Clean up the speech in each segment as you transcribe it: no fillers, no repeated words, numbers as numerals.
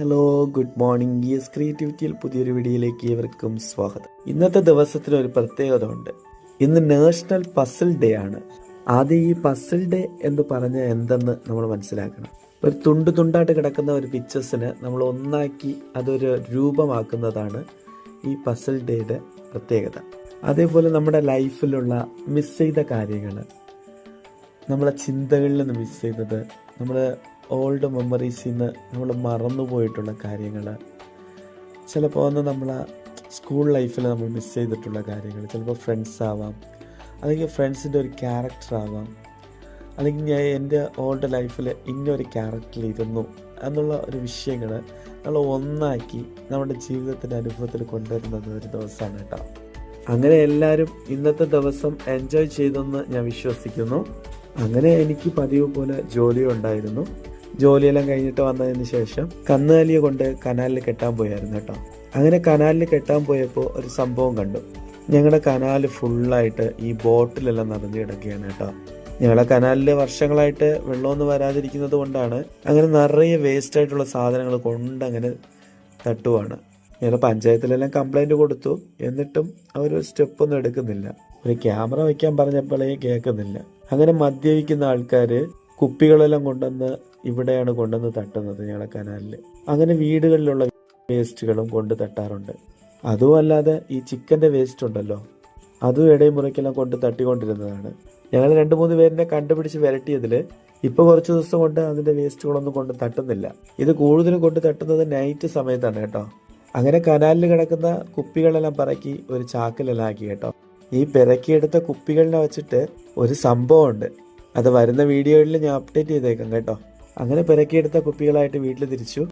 Hello, good morning. Yes ക്രിയേറ്റിവിറ്റിയിൽ പുതിയൊരു വീഡിയോയിലേക്ക് ഏവർക്കും സ്വാഗതം. ഇന്നത്തെ ദിവസത്തിന് ഒരു പ്രത്യേകത ഉണ്ട്. ഇന്ന് നാഷണൽ പസിൽ ഡേ ആണ്. ആദ്യം ഈ പസിൽ ഡേ എന്ന് പറഞ്ഞാൽ എന്തെന്ന് നമ്മൾ മനസ്സിലാക്കണം. ഒരു തുണ്ടായിട്ട് കിടക്കുന്ന ഒരു പിക്ചേഴ്സിന് നമ്മൾ ഒന്നാക്കി അതൊരു രൂപമാക്കുന്നതാണ് ഈ പസിൽ ഡേയുടെ പ്രത്യേകത. അതേപോലെ നമ്മുടെ ലൈഫിലുള്ള മിസ് ചെയ്ത കാര്യങ്ങൾ, നമ്മളെ ചിന്തകളിൽ നിന്ന് മിസ് ചെയ്തത്, നമ്മൾ ഓൾഡ് മെമ്മറീസിൽ നിന്ന് നമ്മൾ മറന്നുപോയിട്ടുള്ള കാര്യങ്ങൾ, ചിലപ്പോൾ നമ്മൾ സ്കൂൾ ലൈഫിൽ നമ്മൾ മിസ് ചെയ്തിട്ടുള്ള കാര്യങ്ങൾ, ചിലപ്പോൾ ഫ്രണ്ട്സ് ആവാം, അല്ലെങ്കിൽ ഫ്രണ്ട്സിൻ്റെ ഒരു ക്യാരക്ടർ ആവാം, അല്ലെങ്കിൽ ഞാൻ എൻ്റെ ഓൾഡ് ലൈഫിൽ ഇന്നൊരു ക്യാരക്ടറിൽ ഇരുന്നു എന്നുള്ള ഒരു വിഷയങ്ങൾ നമ്മൾ ഒന്നാക്കി നമ്മുടെ ജീവിതത്തിൻ്റെ അനുഭവത്തിൽ കൊണ്ടുവരുന്നത് ഒരു ദിവസമാണ് കേട്ടോ. അങ്ങനെ എല്ലാവരും ഇന്നത്തെ ദിവസം എൻജോയ് ചെയ്തെന്ന് ഞാൻ വിശ്വസിക്കുന്നു. അങ്ങനെ എനിക്ക് പതിവ് പോലെ ജോലി ഉണ്ടായിരുന്നു. ജോലിയെല്ലാം കഴിഞ്ഞിട്ട് വന്നതിന് ശേഷം കന്നുകാലിയെ കൊണ്ട് കനാലിൽ കെട്ടാൻ പോയായിരുന്നു കേട്ടോ. അങ്ങനെ കനാലിൽ കെട്ടാൻ പോയപ്പോൾ ഒരു സംഭവം കണ്ടു. ഞങ്ങളുടെ കനാല് ഫുള്ളായിട്ട് ഈ ബോട്ടിലെല്ലാം നിറഞ്ഞു കിടക്കുകയാണ് കേട്ടോ. ഞങ്ങളുടെ കനാലിൽ വർഷങ്ങളായിട്ട് വെള്ളമൊന്നും വരാതിരിക്കുന്നത് കൊണ്ടാണ് അങ്ങനെ നിറയെ വേസ്റ്റ് ആയിട്ടുള്ള സാധനങ്ങൾ കൊണ്ടങ്ങനെ തട്ടുവാണ്. ഞങ്ങൾ പഞ്ചായത്തിലെല്ലാം കംപ്ലൈൻറ്റ് കൊടുത്തു. എന്നിട്ടും അവരൊരു സ്റ്റെപ്പൊന്നും എടുക്കുന്നില്ല. ഒരു ക്യാമറ വയ്ക്കാൻ പറഞ്ഞപ്പോഴേ കേൾക്കുന്നില്ല. അങ്ങനെ മദ്യപിക്കുന്ന ആൾക്കാർ കുപ്പികളെല്ലാം കൊണ്ടുവന്ന് ഇവിടെയാണ് കൊണ്ടുവന്ന് തട്ടുന്നത് ഞങ്ങളുടെ കനാലിൽ. അങ്ങനെ വീടുകളിലുള്ള വേസ്റ്റുകളും കൊണ്ട് തട്ടാറുണ്ട്. അതുമല്ലാതെ ഈ ചിക്കൻ്റെ വേസ്റ്റ് ഉണ്ടല്ലോ, അതും ഇടയും മുറിക്കെല്ലാം കൊണ്ട് തട്ടിക്കൊണ്ടിരുന്നതാണ്. ഞങ്ങൾ 2-3 പേരിനെ കണ്ടുപിടിച്ച് വരട്ടിയതിൽ ഇപ്പോൾ കുറച്ച് ദിവസം കൊണ്ട് അതിൻ്റെ വേസ്റ്റുകളൊന്നും കൊണ്ട് തട്ടുന്നില്ല. ഇത് കൂടുതലും കൊണ്ട് തട്ടുന്നത് നൈറ്റ് സമയത്താണ് കേട്ടോ. അങ്ങനെ കനാലിൽ കിടക്കുന്ന കുപ്പികളെല്ലാം പറക്കി ഒരു ചാക്കിലെല്ലാം ആക്കി കേട്ടോ. ഈ പിറക്കിയെടുത്ത കുപ്പികളിനെ വെച്ചിട്ട് ഒരു സംഭവമുണ്ട്. അത് വരുന്ന വീഡിയോയിൽ ഞാൻ അപ്ഡേറ്റ് ചെയ്തേക്കാം കേട്ടോ. അങ്ങനെ പിറക്കിയെടുത്ത കുപ്പികളായിട്ട് വീട്ടിൽ തിരിച്ചു.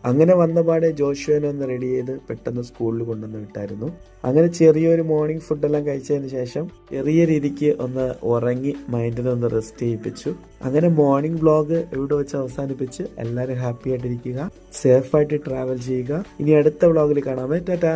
അങ്ങനെ വന്നപാടെ ജോഷുവിനെ ഒന്ന് റെഡി ചെയ്ത് പെട്ടെന്ന് സ്കൂളിൽ കൊണ്ടുവന്ന് വിട്ടായിരുന്നു. അങ്ങനെ ചെറിയൊരു മോർണിംഗ് ഫുഡെല്ലാം കഴിച്ചതിന് ശേഷം ചെറിയ രീതിക്ക് ഒന്ന് ഉറങ്ങി മൈൻഡിനെ ഒന്ന് റെസ്റ്റ് ചെയ്യിപ്പിച്ചു. അങ്ങനെ മോർണിംഗ് വ്ളോഗ് ഇവിടെ വെച്ച് അവസാനിപ്പിച്ച് എല്ലാവരും ഹാപ്പി ആയിട്ടിരിക്കുക, സേഫായിട്ട് ട്രാവൽ ചെയ്യുക. ഇനി അടുത്ത വ്ളോഗിൽ കാണാമേ. ടാറ്റാ.